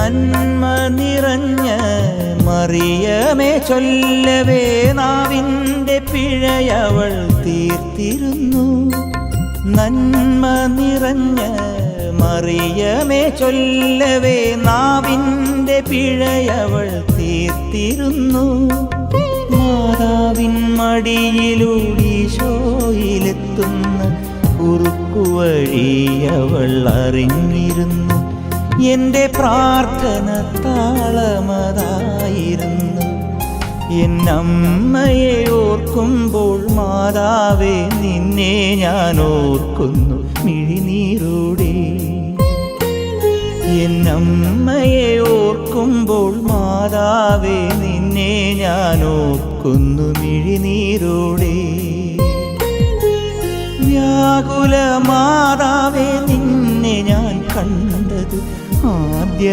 നന്മ നിറഞ്ഞ മറിയമേ ചൊല്ലവേ നാവിൻ്റെ പിഴയവൾ തീർത്തിരുന്നു. നന്മ നിറഞ്ഞ മറിയമേ ചൊല്ലവേ നാവിൻ്റെ പിഴയവൾ തീർത്തിരുന്നു. മാതാവിൻ മടിയിലൂടീശോയിലെത്തുന്ന കുറുക്കുവഴിയവൾ അറിഞ്ഞിരുന്നു. എൻ്റെ പ്രാർത്ഥന താളമതായിരുന്നു. എന്നമ്മയെ ഓർക്കുമ്പോൾ മാതാവേ നിന്നെ ഞാൻ ഓർക്കുന്നു മിഴിനീരോടെ. എന്നമ്മയെ ഓർക്കുമ്പോൾ മാതാവേ നിന്നെ ഞാൻ ഓർക്കുന്നു മിഴിനീരോടെ. വ്യാകുല മാതാവേ നിന്നെ ഞാൻ കണ്ടത് ആദ്യം